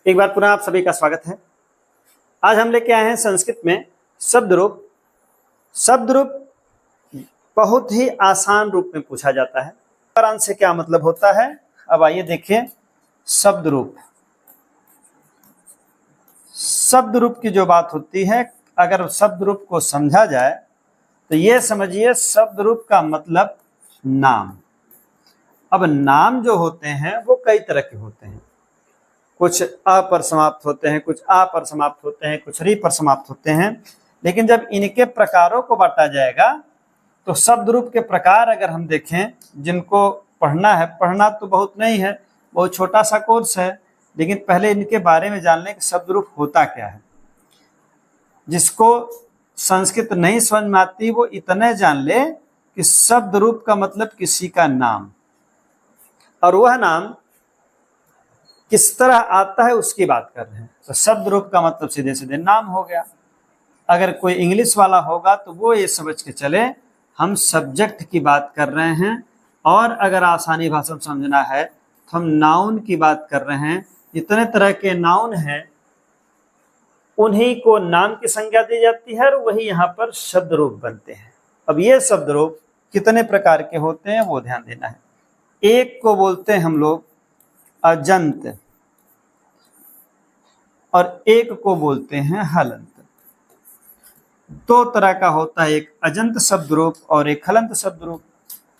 एक बार पुनः आप सभी का स्वागत है। आज हम लेके आए हैं संस्कृत में शब्द रूप। शब्द रूप बहुत ही आसान रूप में पूछा जाता है। अंश से क्या मतलब होता है, अब आइए देखिए। शब्द रूप, शब्द रूप की जो बात होती है, अगर शब्द रूप को समझा जाए तो ये समझिए शब्द रूप का मतलब नाम। अब नाम जो होते हैं वो कई तरह के होते हैं, कुछ अ पर समाप्त होते हैं, कुछ आ पर समाप्त होते हैं, कुछ री पर समाप्त होते हैं। लेकिन जब इनके प्रकारों को बांटा जाएगा तो शब्द रूप के प्रकार अगर हम देखें, जिनको पढ़ना है, पढ़ना तो बहुत नहीं है, बहुत छोटा सा कोर्स है, लेकिन पहले इनके बारे में जान लें कि शब्द रूप होता क्या है। जिसको संस्कृत नहीं समझ में आती वो इतने जान ले कि शब्द रूप का मतलब किसी का नाम, और वह नाम किस तरह आता है उसकी बात कर रहे हैं। तो शब्द रूप का मतलब सीधे सीधे नाम हो गया। अगर कोई इंग्लिश वाला होगा तो वो ये समझ के चले हम सब्जेक्ट की बात कर रहे हैं, और अगर आसानी भाषा में समझना है तो हम नाउन की बात कर रहे हैं। जितने तरह के नाउन हैं उन्हीं को नाम की संज्ञा दी जाती है और वही यहाँ पर शब्द रूप बनते हैं। अब ये शब्द रूप कितने प्रकार के होते हैं वो ध्यान देना है। एक को बोलते हैं हम लोग अजंत और एक को बोलते हैं हलंत। दो तरह का होता है, एक अजंत शब्द रूप और एक हलंत शब्द रूप।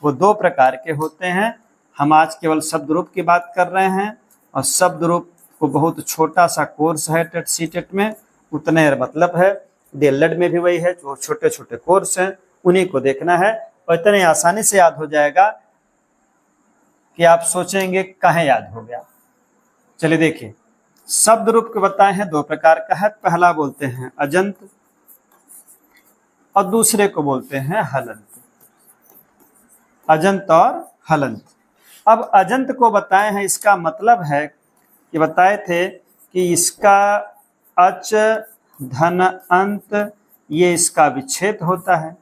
वो दो प्रकार के होते हैं। हम आज केवल शब्द रूप की बात कर रहे हैं, और शब्द रूप को बहुत छोटा सा कोर्स है टेट सी टेट में, उतने मतलब है। डीएलएड में भी वही है, जो छोटे छोटे कोर्स हैं उन्हीं को देखना है, और इतने आसानी से याद हो जाएगा कि आप सोचेंगे कहाँ याद हो गया। चलिए देखिए, शब्द रूप के बताए हैं दो प्रकार का है। पहला बोलते हैं अजंत और दूसरे को बोलते हैं हलंत। अजंत और हलंत। अब अजंत को बताए हैं, इसका मतलब है कि बताए थे कि इसका अच धन अंत ये इसका विच्छेद होता है।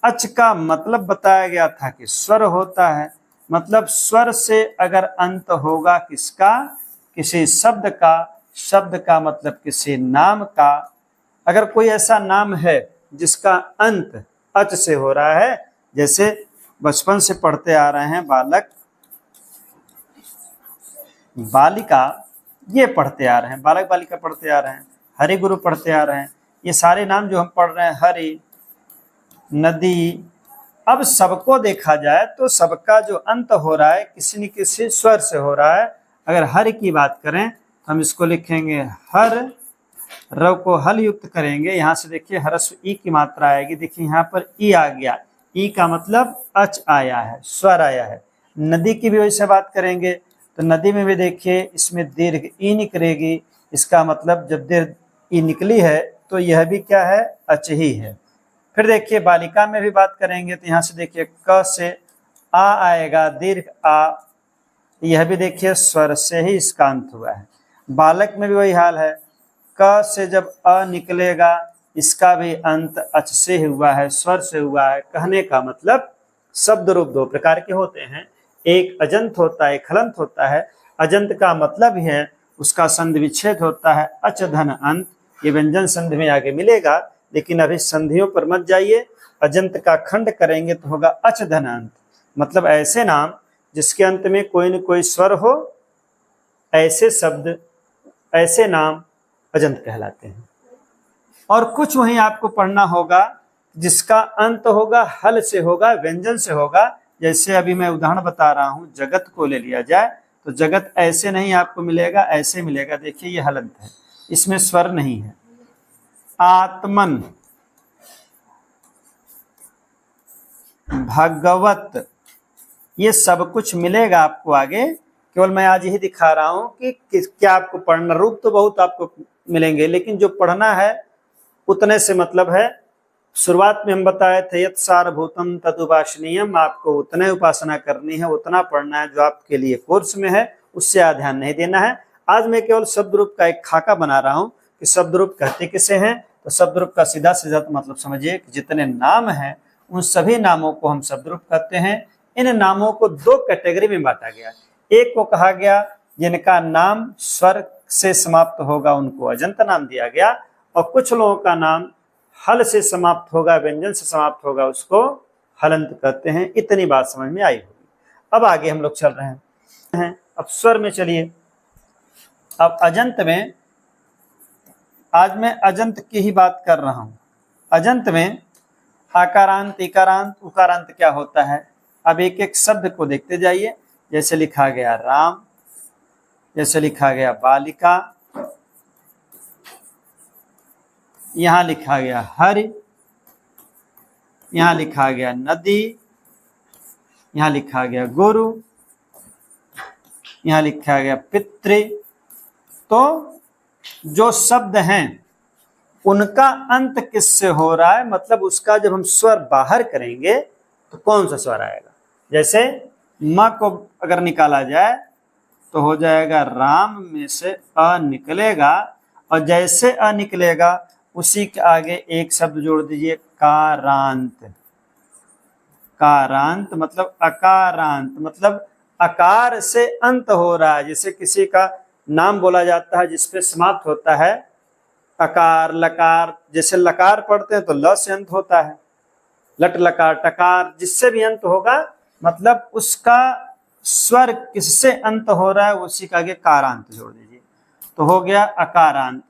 अच का मतलब बताया गया था कि स्वर होता है, मतलब स्वर से अगर अंत होगा किसका, किसी शब्द का, शब्द का मतलब किसी नाम का। अगर कोई ऐसा नाम है जिसका अंत अच से हो रहा है, जैसे बचपन से पढ़ते आ रहे हैं बालक, बालिका, ये पढ़ते आ रहे हैं, बालक बालिका पढ़ते आ रहे हैं, हरि गुरु पढ़ते आ रहे हैं, ये सारे नाम जो हम पढ़ रहे हैं, हरि, नदी। अब सबको देखा जाए तो सबका जो अंत हो रहा है किसी न किसी स्वर से हो रहा है। अगर हर की बात करें तो हम इसको लिखेंगे हर, र को हल युक्त करेंगे, यहाँ से देखिए हरस्व ई की मात्रा आएगी। देखिए यहाँ पर ई आ गया, ई का मतलब अच आया है, स्वर आया है। नदी की भी वैसे बात करेंगे तो नदी में भी देखिए इसमें दीर्घ ई निकलेगी, इसका मतलब जब दीर्घ ई निकली है तो यह भी क्या है, अच ही है। फिर देखिए बालिका में भी बात करेंगे तो यहाँ से देखिए क से आ आएगा, दीर्घ आ, यह भी देखिए स्वर से ही इसका अंत हुआ है। बालक में भी वही हाल है, क से जब अ निकलेगा इसका भी अंत अच से हुआ है, स्वर से हुआ है। कहने का मतलब शब्द रूप दो प्रकार के होते हैं, एक अजंत होता है, एक हलंत होता है। अजंत का मतलब है उसका संधि विच्छेद होता है, अच धन अंत। ये व्यंजन संधि में आगे मिलेगा, लेकिन अभी संधियों पर मत जाइए। अजंत का खंड करेंगे तो होगा अच धन अंत, मतलब ऐसे नाम जिसके अंत में कोई न कोई स्वर हो, ऐसे शब्द, ऐसे नाम अजंत कहलाते हैं। और कुछ वहीं आपको पढ़ना होगा जिसका अंत होगा हल से होगा, व्यंजन से होगा। जैसे अभी मैं उदाहरण बता रहा हूं, जगत को ले लिया जाए तो जगत ऐसे नहीं आपको मिलेगा, ऐसे मिलेगा। देखिए ये हलंत है, इसमें स्वर नहीं है। आत्मन, भगवत, ये सब कुछ मिलेगा आपको आगे। केवल मैं आज यही दिखा रहा हूं कि क्या आपको पढ़ना, रूप तो बहुत आपको मिलेंगे लेकिन जो पढ़ना है उतने से मतलब है। शुरुआत में हम बताए थे यत् सारभूतम तदुपासनीयम, आपको उतने उपासना करनी है, उतना पढ़ना है जो आपके लिए कोर्स में है, उससे आप ध्यान नहीं देना है। आज मैं केवल शब्द रूप का एक खाका बना रहा हूं कि शब्द रूप कहते किसे हैं। तो शब्द रूप का सीधा सीधा मतलब समझिए कि जितने नाम हैं उन सभी नामों को हम शब्द रूप कहते हैं। इन नामों को दो कैटेगरी में बांटा गया। एक को कहा गया जिनका नाम स्वर से समाप्त होगा उनको अजंत नाम दिया गया, और कुछ लोगों का नाम हल से समाप्त होगा, व्यंजन से समाप्त होगा, उसको हलंत कहते हैं। इतनी बात समझ में आई होगी। अब आगे हम लोग चल रहे हैं, अब स्वर में चलिए। अब अजंत में, आज मैं अजंत की ही बात कर रहा हूं। अजंत में आकारांत, इकारांत, उकारांत क्या होता है। अब एक एक शब्द को देखते जाइए। जैसे लिखा गया राम, जैसे लिखा गया बालिका, यहां लिखा गया हरि, यहां लिखा गया नदी, यहां लिखा गया गुरु, यहां लिखा गया पितृ। तो जो शब्द हैं उनका अंत किससे हो रहा है, मतलब उसका जब हम स्वर बाहर करेंगे तो कौन सा स्वर आएगा। जैसे म को अगर निकाला जाए तो हो जाएगा राम में से अ निकलेगा, और जैसे अ निकलेगा उसी के आगे एक शब्द जोड़ दीजिए कारांत। कारांत मतलब अकारांत, मतलब अकार से अंत हो रहा है। जैसे किसी का नाम बोला जाता है जिसपे समाप्त होता है अकार लकार, जैसे लकार पढ़ते हैं तो ल से अंत होता है, लट लकार टकार, जिससे भी अंत होगा मतलब उसका स्वर किससे अंत हो रहा है उसी का आगे कारांत जोड़ दीजिए, तो हो गया अकारांत।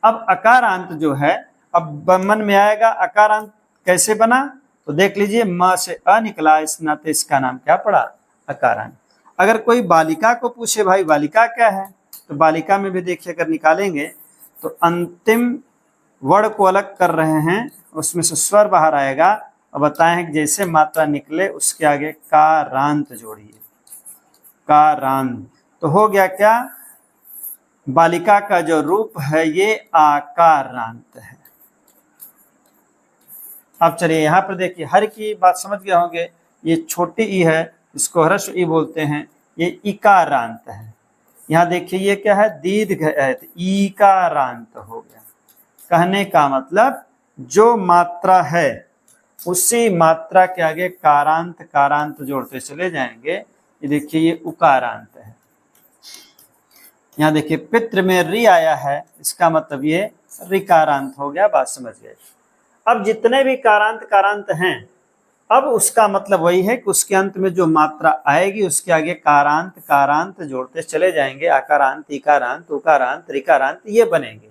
अब अकारांत जो है, अब मन में आएगा अकारांत कैसे बना, तो देख लीजिए म से अ निकला, इस नाते इसका नाम क्या पड़ा, अकारांत। अगर कोई बालिका को पूछे भाई बालिका क्या है, तो बालिका में भी देखिए अगर निकालेंगे तो अंतिम वर्ण को अलग कर रहे हैं, उसमें से स्वर बाहर आएगा, और बताएं कि जैसे मात्रा निकले उसके आगे कारांत जोड़िए, कारांत। तो हो गया क्या, बालिका का जो रूप है ये आकारांत है। अब चलिए यहां पर देखिए, हर की बात समझ गए होंगे। ये छोटी ई है, इसको ह्रस्व ई बोलते हैं, ये इकारांत है। यहाँ देखिए ये क्या है, दीर्घ है, तो ईकारांत हो गया। कहने का मतलब जो मात्रा है उसी मात्रा के आगे कारांत कारांत जोड़ते चले जाएंगे। ये देखिए ये उकारांत है। यहाँ देखिए पितृ में री आया है, इसका मतलब ये रिकारांत हो गया। बात समझ गए। अब जितने भी कारांत कारांत हैं, अब उसका मतलब वही है कि उसके अंत में जो मात्रा आएगी उसके आगे कारांत कारांत जोड़ते चले जाएंगे। आकारांत, इकारांत, उकारांत, रिकारांत ये बनेंगे।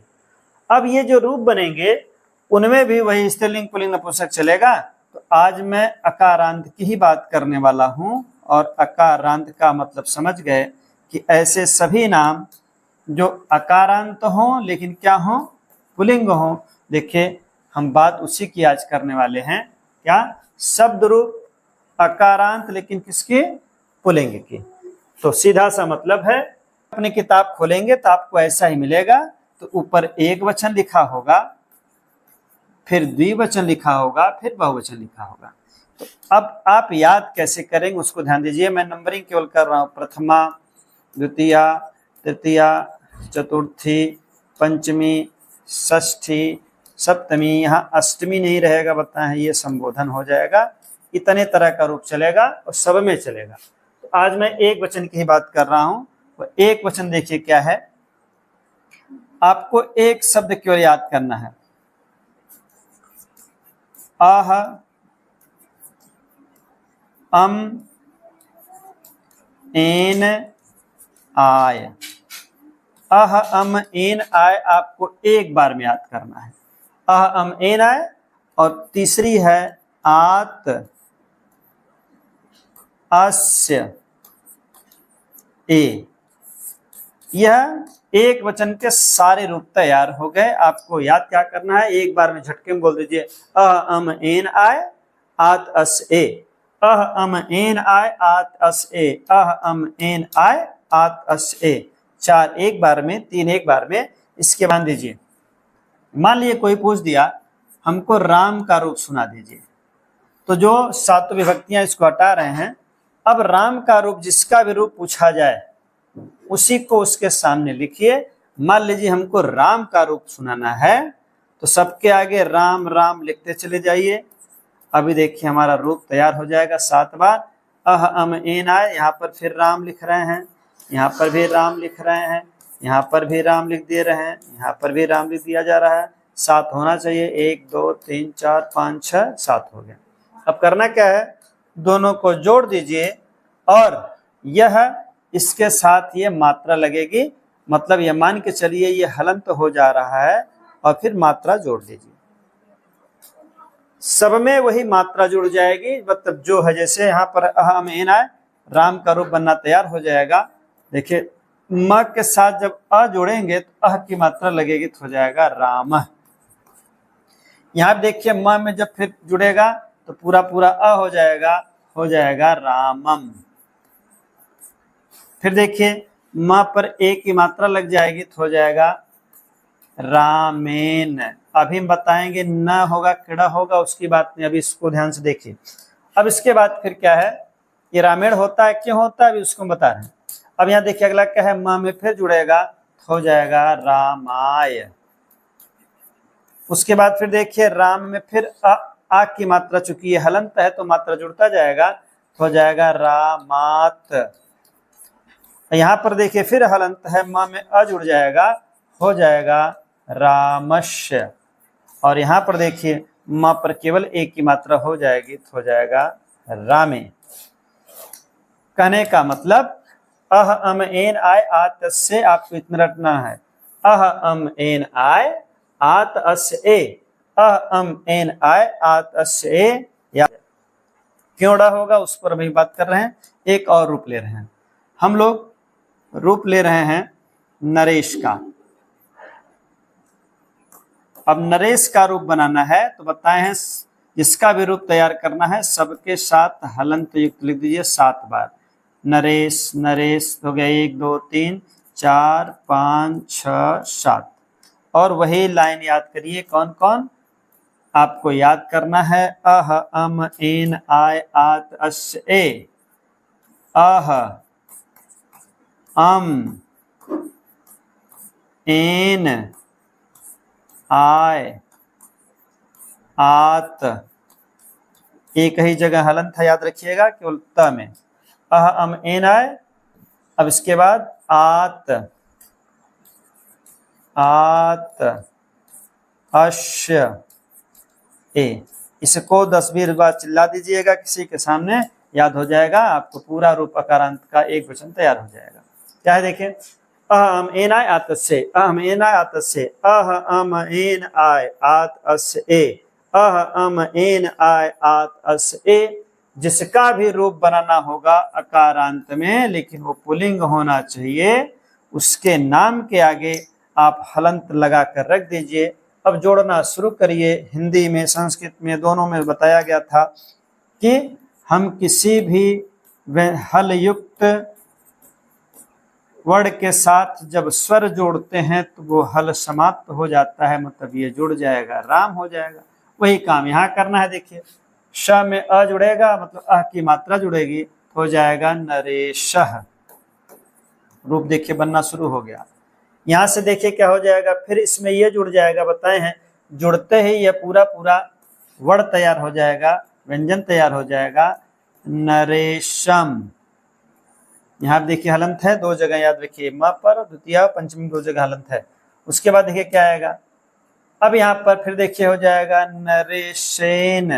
अब ये जो रूप बनेंगे उनमें भी वही स्त्रीलिंग पुल्लिंग नपुंसक चलेगा। तो आज मैं अकारांत की ही बात करने वाला हूं, और अकारांत का मतलब समझ गए कि ऐसे सभी नाम जो अकारांत हों लेकिन क्या हों, पुल्लिंग हों। देखिए हम बात उसी की आज करने वाले हैं, क्या, शब्द रूप अकारांत लेकिन किसकी, पुल्लिंग की। तो सीधा सा मतलब है, अपनी किताब खोलेंगे तो आपको ऐसा ही मिलेगा। तो ऊपर एक वचन लिखा होगा, फिर द्विवचन लिखा होगा, फिर बहुवचन लिखा होगा। तो अब आप याद कैसे करेंगे उसको ध्यान दीजिए। मैं नंबरिंग केवल कर रहा हूं, प्रथमा, द्वितीया, तृतीया, चतुर्थी, पंचमी, षष्ठी, सप्तमी, यहाँ अष्टमी नहीं रहेगा, बताएं ये संबोधन हो जाएगा। इतने तरह का रूप चलेगा और सब में चलेगा। तो आज मैं एक वचन की ही बात कर रहा हूं। तो एक वचन देखिए क्या है, आपको एक शब्द केवल याद करना है, आह, अम, N, I. Uh um N I आपको एक बार में याद करना है। अह अम एन आय, और तीसरी है आत, अस्य, ए। यह एक वचन के सारे रूप तैयार हो गए। आपको याद क्या करना है, एक बार में झटके में बोल दीजिए, अह अम एन आय, आत अस ए। अह अम एन आय, आत अस ए। अह अम एन आय, आत अस ए। चार एक बार में, तीन एक बार में। इसके बाद दीजिए, मान लीजिए कोई पूछ दिया हमको राम का रूप सुना दीजिए, तो जो सात विभक्तियां इसको हटा रहे हैं। अब राम का रूप जिसका भी रूप पूछा जाए उसी को उसके सामने लिखिए। मान लीजिए हमको राम का रूप सुनाना है, तो सबके आगे राम राम लिखते चले जाइए। अभी देखिए हमारा रूप तैयार हो जाएगा 7 बार। अह अम एन आय, यहाँ पर फिर राम लिख रहे हैं, यहाँ पर भी राम लिख रहे हैं, यहाँ पर भी राम लिख दे रहे हैं, यहाँ पर भी राम लिख दिया जा रहा है। 7 होना चाहिए, 1 2 3 4 5 6 7 हो गया। अब करना क्या है, दोनों को जोड़ दीजिए और यह इसके साथ ये मात्रा लगेगी, मतलब ये मान के चलिए ये हलंत हो जा रहा है और फिर मात्रा जोड़ दीजिए, सब में वही मात्रा जुड़ जाएगी। मतलब जो है, जैसे यहाँ पर अहम एन आए, राम का रूप बनना तैयार हो जाएगा। देखिए म के साथ जब अ जोड़ेंगे तो अह की मात्रा लगेगी तो हो जाएगा राम। यहाँ देखिए म में जब फिर जुड़ेगा तो पूरा पूरा अ हो जाएगा रामम। फिर देखिए म पर ए की मात्रा लग जाएगी तो हो जाएगा रामेन। अभी हम बताएंगे न होगा किड़ा होगा, उसकी बात नहीं, अभी इसको ध्यान से देखिए। अब इसके बाद फिर क्या है, ये रामेण होता है, क्यों होता है अभी उसको बता रहे हैं। अब यहाँ देखिए अगला क्या है, म में फिर जुड़ेगा तो हो जाएगा रामाय। उसके बाद फिर देखिए राम में फिर आ की मात्रा, चूंकि ये हलंत है तो मात्रा जुड़ता जाएगा तो हो जाएगा रामात। यहाँ पर देखिए फिर हलंत है, म में अ जुड़ जाएगा, हो जाएगा रामश्य। और यहाँ पर देखिए म पर केवल एक की मात्रा हो जाएगी तो हो जाएगा रामे। कहने का मतलब अह अम एन आय आत से आपको इतना रटना है, अह अम एन आय आत अस ए, अह अम एन आय आत अस ए। या क्यों डा होगा उस पर अभी बात कर रहे हैं। एक और रूप ले रहे हैं हम लोग, रूप ले रहे हैं नरेश का। अब नरेश का रूप बनाना है तो बताए हैं, जिसका भी रूप तैयार करना है सबके साथ हलंत युक्त लिख दीजिए 7 बार। नरेश नरेश हो गया 1 2 3 4 5 6 7। और वही लाइन याद करिए, कौन कौन आपको याद करना है। अह अम एन आय आत अस ए, अह अम एन आय आत, एक ही जगह हलंत है याद रखिएगा, केवल त में। अह अम एन आय, अब इसके बाद आत आत अश्य ए। इसको 10-20 बार चिल्ला दीजिएगा किसी के सामने, याद हो जाएगा आपको, पूरा रूप अकारांत का एक वचन तैयार हो जाएगा। क्या है देखें, अहम एन आय आत से, अहम एन आय आत से, अह अम एन आय आत अस ए, अह अम एन आय आत अस ए। जिसका भी रूप बनाना होगा अकारांत में, लेकिन वो पुल्लिंग होना चाहिए, उसके नाम के आगे आप हलंत लगा कर रख दीजिए। अब जोड़ना शुरू करिए। हिंदी में संस्कृत में दोनों में बताया गया था कि हम किसी भी हल युक्त वर्ण के साथ जब स्वर जोड़ते हैं तो वो हल समाप्त हो जाता है, मतलब ये जुड़ जाएगा, राम हो जाएगा। वही काम यहाँ करना है। देखिए श में अ जुड़ेगा, मतलब अह की मात्रा जुड़ेगी, हो जाएगा नरेशः। रूप देखिए बनना शुरू हो गया। यहाँ से देखिए क्या हो जाएगा, फिर इसमें ये जुड़ जाएगा, बताए हैं जुड़ते ही ये पूरा पूरा वर्ण तैयार हो जाएगा, व्यंजन तैयार हो जाएगा, नरेशम। यहाँ देखिए हलंत है 2 जगह, याद रखिए, म पर द्वितीय पंचमी 2 जगह हलंत है। उसके बाद देखिए क्या आएगा, अब यहाँ पर फिर देखिए हो जाएगा नरेशेन।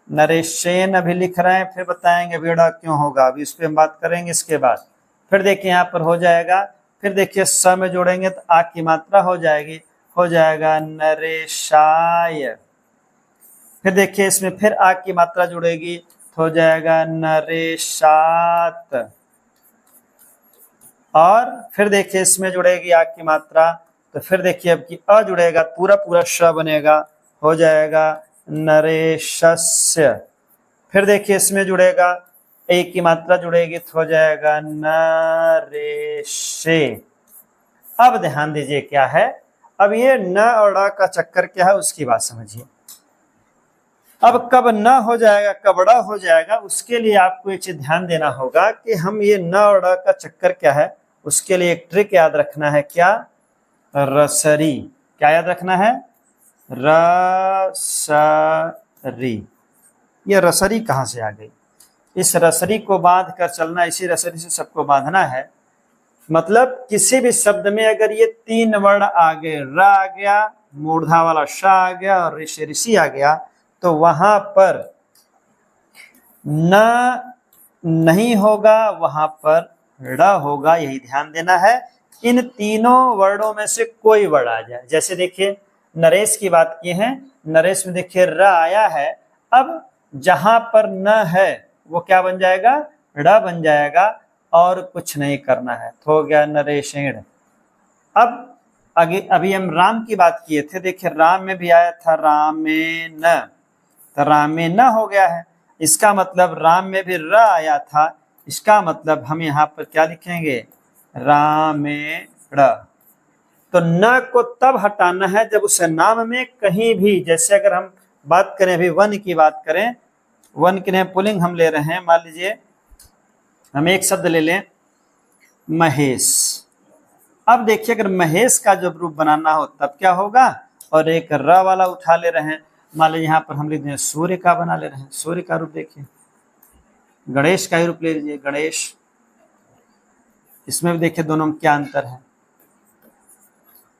नरेशेन अभी लिख रहे हैं, फिर बताएंगे बेड़ा क्यों होगा, अभी इस पर हम बात करेंगे। इसके बाद फिर देखिए यहाँ पर हो जाएगा, फिर देखिए स में जोड़ेंगे तो आ की मात्रा हो जाएगी, हो जाएगा नरेशाय। फिर देखिए इसमें फिर आ की मात्रा जुड़ेगी तो हो जाएगा नरेशात। और फिर देखिए इसमें जुड़ेगी आ की मात्रा, तो फिर देखिए अब की अ जुड़ेगा, पूरा पूरा श बनेगा, हो जाएगा नरेशस्य। फिर देखिए इसमें जुड़ेगा ए की मात्रा जुड़ेगी तो हो जाएगा नरेशे। अब ध्यान दीजिए क्या है, अब ये न और ड़ का चक्कर क्या है उसकी बात समझिए। अब कब न हो जाएगा कब ड़ हो जाएगा, उसके लिए आपको एक चीज ध्यान देना होगा कि हम ये न और ड़ का चक्कर क्या है, उसके लिए एक ट्रिक याद रखना है। क्या, रसरी। क्या याद रखना है, रसरी। ये रसरी कहाँ से आ गई, इस रसरी को बांध कर चलना, इसी रसरी से सबको बांधना है। मतलब किसी भी शब्द में अगर ये 3 वर्ण आगे र आ गया, मूर्धा वाला श आ गया और ऋषि ऋषि आ गया, तो वहां पर न नहीं होगा, वहां पर ड़ होगा, यही ध्यान देना है। इन तीनों वर्णों में से कोई वर्ण आ जाए। जैसे देखिए नरेश की बात की है, नरेश में देखिए र आया है, अब जहां पर न है वो क्या बन जाएगा, ड़ बन जाएगा और कुछ नहीं करना है, तो हो गया नरेशेण। अब आगे अभी हम राम की बात किए थे, देखिए राम में भी आया था रामेन, तो रामेन हो गया है, इसका मतलब राम में भी र आया था, इसका मतलब हम यहाँ पर क्या लिखेंगे, रामेण। तो न को तब हटाना है जब उस नाम में कहीं भी, जैसे अगर हम बात करें अभी वन की बात करें, वन के लिए पुल्लिंग हम ले रहे हैं, मान लीजिए हम एक शब्द ले लें महेश। अब देखिए अगर महेश का जब रूप बनाना हो तब क्या होगा, और एक र वाला उठा ले रहे हैं, मान लीजिए यहाँ पर हम लिख दें सूर्य का बना ले रहे हैं, सूर्य का रूप देखिए, गणेश का ही रूप ले लीजिए गणेश। इसमें भी देखिए दोनों में क्या अंतर है।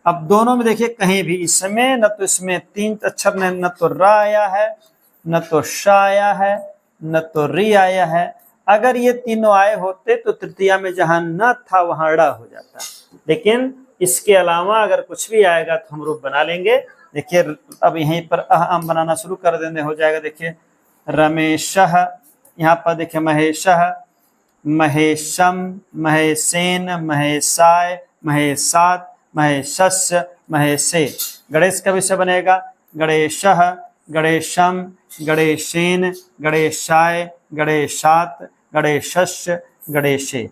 अब दोनों में देखिए कहीं भी इसमें न तो इसमें 3 अक्षर ने, न तो र आया है, न तो श आया है, न तो री आया है। अगर ये तीनों आए होते तो तृतीया में जहां न था वहां ड़ हो जाता, लेकिन इसके अलावा अगर कुछ भी आएगा तो हम रूप बना लेंगे। देखिए अब यहीं पर अम बनाना शुरू कर देने, हो जाएगा देखिए रमेशः, यहाँ पर देखिए महेशः, महेशम, महेशेन, महेशाय, महेशात, महेशस्य, महेशे। गणेश का विषय बनेगा गणेशः, गणेशम, गणेशेन, गणेशाय, गणेशात, गणेशस्य, गणेशे।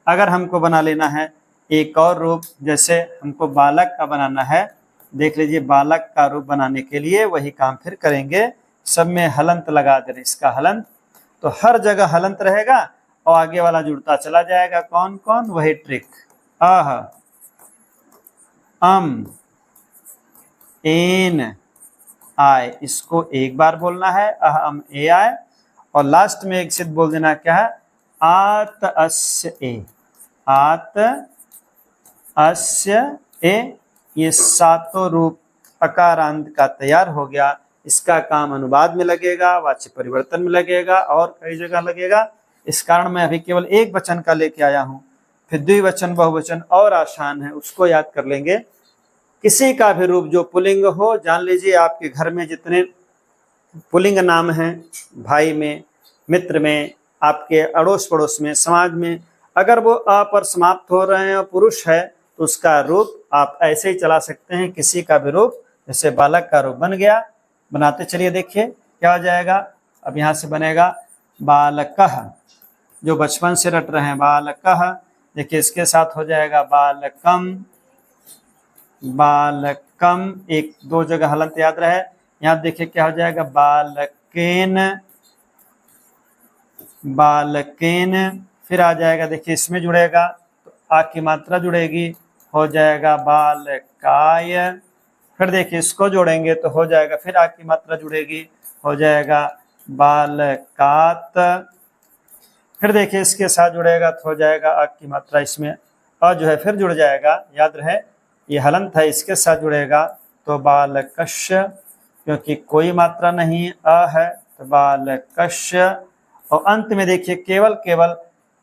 अगर हमको बना लेना है एक और रूप, जैसे हमको बालक का बनाना है, देख लीजिए बालक का रूप बनाने के लिए वही काम फिर करेंगे, सब में हलंत लगा दे रहे, इसका हलंत, तो हर जगह हलंत रहेगा और आगे वाला जुड़ता चला जाएगा। कौन कौन, वही ट्रिक, अह, अम, एन, आय, इसको एक बार बोलना है अह अम ए आय, और लास्ट में एक सिद्ध बोल देना क्या है, आत अस्य ए, आत अस्य ए। ये सातों रूप अकारांत का तैयार हो गया। इसका काम अनुवाद में लगेगा, वाच्य परिवर्तन में लगेगा और कई जगह लगेगा। इस कारण मैं अभी केवल एक वचन का लेके आया हूं, फिर द्विवचन बहुवचन और आसान है, उसको याद कर लेंगे। किसी का भी रूप जो पुल्लिंग हो, जान लीजिए आपके घर में जितने पुल्लिंग नाम हैं, भाई में, मित्र में, आपके अड़ोस पड़ोस में, समाज में, अगर वो अ पर समाप्त हो रहे हैं और पुरुष है तो उसका रूप आप ऐसे ही चला सकते हैं, किसी का भी रूप। जैसे बालक का रूप बन गया, बनाते चलिए, देखिए क्या हो जाएगा। अब यहाँ से बनेगा बालकः, जो बचपन से रट रहे हैं बालकः, देखिए इसके साथ हो जाएगा बालकम, बालकम, एक दो जगह हलंत याद रहे। यहाँ देखिए क्या हो जाएगा बालकेन, बालकेन, फिर आ जाएगा देखिए इसमें जुड़ेगा तो आ की मात्रा जुड़ेगी, हो जाएगा बालकाय। फिर देखिए इसको जोड़ेंगे तो हो जाएगा, फिर आ की मात्रा जुड़ेगी, हो जाएगा बालकात। फिर देखिए इसके साथ जुड़ेगा तो हो जाएगा आ की मात्रा, इसमें और जो है फिर जुड़ जाएगा, याद रहे ये हलंत है, इसके साथ जुड़ेगा तो बालकस्य, क्योंकि कोई मात्रा नहीं अ है तो बालकस्य। और अंत में देखिए केवल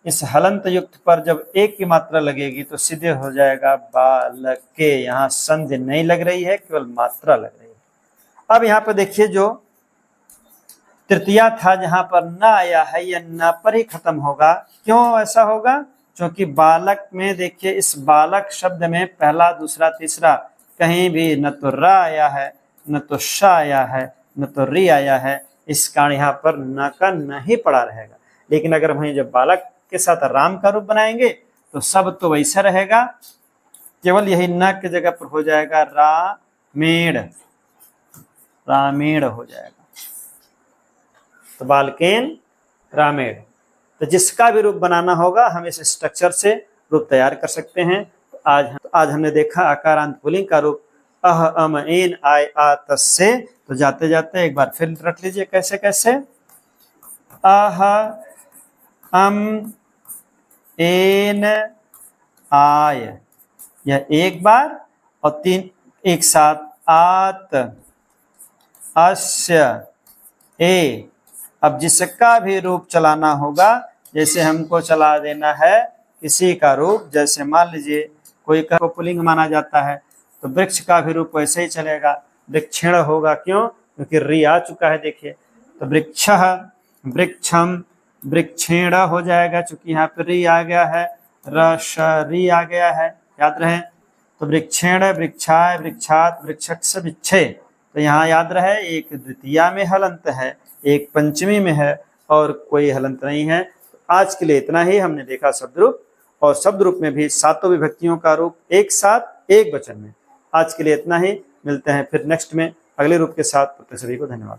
इस हलंत युक्त पर जब एक की मात्रा लगेगी तो सीधे हो जाएगा बालके, यहाँ संधि नहीं लग रही है, केवल मात्रा लग रही है। अब यहाँ पर देखिए जो तृतीया था जहां पर न आया है, यह न पर ही खत्म होगा। क्यों ऐसा होगा, क्योंकि बालक में देखिए इस बालक शब्द में पहला दूसरा तीसरा कहीं भी न तो र आया है, न तो श आया है, न तो री आया है, इस कारण यहाँ पर न का न ही पड़ा रहेगा। लेकिन अगर वहीं जब बालक के साथ राम का रूप बनाएंगे तो सब तो वैसा रहेगा, केवल यही न की जगह पर हो जाएगा रामेण, रामेण हो जाएगा, तो बालकेन रामेण। तो जिसका भी रूप बनाना होगा हम इस स्ट्रक्चर से रूप तैयार कर सकते हैं। तो आज हमने देखा आकारांत पुल्लिंग का रूप अह अम एन आय आ तस्से। तो जाते जाते एक बार फिर रख लीजिए कैसे कैसे, अह अम एन आय, यह एक बार, और 3 एक साथ आत, अस्य, ए। अब जिसका भी रूप चलाना होगा, जैसे हमको चला देना है किसी का रूप, जैसे मान लीजिए कोई को पुल्लिंग माना जाता है, तो वृक्ष का भी रूप वैसे ही चलेगा, वृक्षेण होगा। क्यों? क्योंकि री आ चुका है, देखिए। तो वृक्षः, वृक्षम, वृक्षेण हो जाएगा, चूंकि यहाँ पर री आ गया है, री आ गया है, याद रहे। तो वृक्षेण, वृक्षाय, वृक्षात, वृक्षक्ष, वृक्षे। तो यहाँ याद रहे, एक द्वितीया में हलंत है, एक पंचमी में है, और कोई हलंत नहीं है। आज के लिए इतना ही हमने देखा शब्द रूप, और शब्द रूप में भी 7 विभक्तियों का रूप एक साथ एक वचन में। आज के लिए इतना ही, मिलते हैं फिर नेक्स्ट में अगले रूप के साथ। तब तक सभी को धन्यवाद।